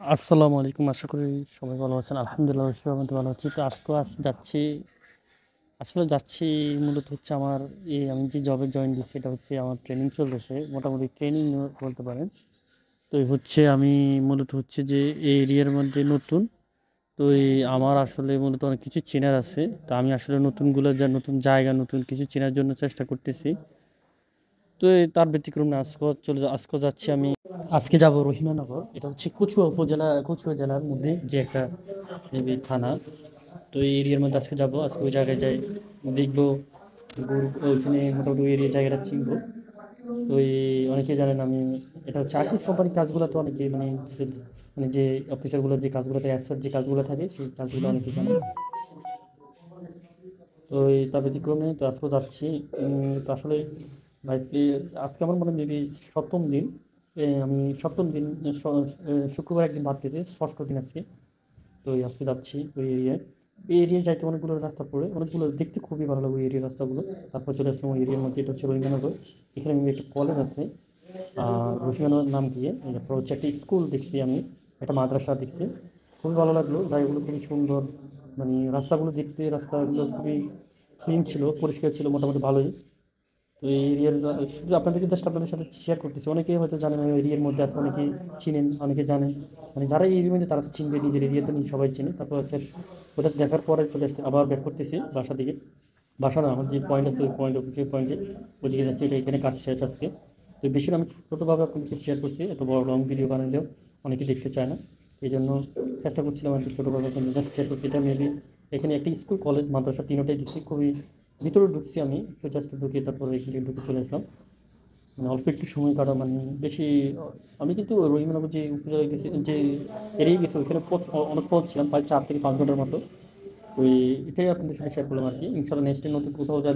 আসসালামু আলাইকুম। আশা করি সবাই ভালো আছেন। আলহামদুলিল্লাহ সবাই ভালো আছি। তো আজকেও যাচ্ছি, আসলে যাচ্ছি মূলত হচ্ছে আমার আমি যে জবে জয়েন দিচ্ছি এটা হচ্ছে আমার ট্রেনিং চলতেছে। মোটামুটি ট্রেনিং বলতে পারেন। তো এই হচ্ছে আমি মূলত হচ্ছে যে এই এরিয়ার মধ্যে নতুন। তো আমার আসলে মূলত অনেক কিছু চেনার আছে। তো আমি আসলে নতুন জায়গা, নতুন কিছু চেনার জন্য চেষ্টা করতেছি। তো তার ব্যতিক্রম না, আজকেও যাচ্ছি আমি। আজকে যাব রহিমানগর। এটা হচ্ছে কচুয়া জেলার মধ্যে যে একটা মেবি থানা। তো এই এরিয়ার মধ্যে আজকে যাব। আজকে ওই জায়গায় যাই, দেখবো ওইখানে মোটামুটি ওই এরিয়া জায়গাটা চিনবো। তো অনেকে জানেন আমি, এটা হচ্ছে আর্টিস্ট কোম্পানির কাজগুলো তো অনেকে মানে মানে যে অফিসারগুলো যে কাজগুলোতে অ্যাসার যে কাজগুলো থাকে সেই কাজগুলো অনেকে জানে। তো তার ব্যতিক্রমে তো আজকেও যাচ্ছি। তো আসলে ভাবছি আজকে আমার মনে মেবি সপ্তম দিন। আমি সপ্তম দিন, শুক্রবার একদিন বাদ দিতে ষষ্ঠ দিন আজকে। তো আজকে যাচ্ছি ওই এরিয়ায়। এই এরিয়ায় যাইতে অনেকগুলো রাস্তা পড়ে, অনেকগুলো দেখতে খুবই ভালো লাগে ওই এরিয়ার রাস্তাগুলো। তারপর চলে আসলাম ওই এরিয়ার মধ্যে, এটা হচ্ছে রহিমানগর। এখানে আমি একটা কলেজ আছে, রহিমানগর নাম দিয়ে। তারপর হচ্ছে একটা স্কুল দেখছি আমি, একটা মাদ্রাসা দেখছি। খুবই ভালো লাগলো, জায়গাগুলো খুবই সুন্দর। মানে রাস্তাগুলো খুবই ক্লিন ছিল, পরিষ্কার ছিল, মোটামুটি ভালোই। তো এই এরিয়ার শুধু আপনাদের সাথে শেয়ার করতেছি। অনেকেই হয়তো জানেন ওই এরিয়ার মধ্যে আছে, অনেকেই চিনেন, অনেকে জানেন। মানে যারা এই এরিয়ার মধ্যে তারা তো চিনবে, নিজের এরিয়া তো সবাই চিনে। তারপর হচ্ছে ওটা দেখার পরে চলে আসছে, আবার ব্যাক করতেছি বাসা দিকে। বাসা না, আমার যে পয়েন্ট আছে ওই পয়েন্ট, অফিসের পয়েন্টে ওইদিকে যাচ্ছি। এটা এখানে কাজ শেষ আজকে। তো বেশি না, আমি ছোটোভাবে আপনাদেরকে শেয়ার করছি, এত বড় লং ভিডিও বানালেও অনেকে দেখতে চায় না। এই জন্য চেষ্টা করছিলাম আর কি, ছোটোভাবে আপনাদের জাস্ট শেয়ার করছি। এটা মেবি এখানে একটা স্কুল, কলেজ, মাদ্রাসা তিনটাই দেখছি। খুবই ভিতরে ঢুকছি আমি, একটু জাস্ট ঢুকে তারপরে এখানে ঢুকে চলে আসলাম। মানে অল্প একটু সময় কাটা, মানে বেশি। আমি কিন্তু রহিমানগর যে উপজেলায় গেছি, যে এড়িয়ে গেছি, ওইখানে অনেক পথ ছিলাম, প্রায় 4 থেকে 5 ঘন্টার মতো। ওই এটাই আপনাদের সাথে শেয়ার করলাম আর কি। ইনশাল্লাহ নেক্সট টাইম নতুন কোথাও যাবে।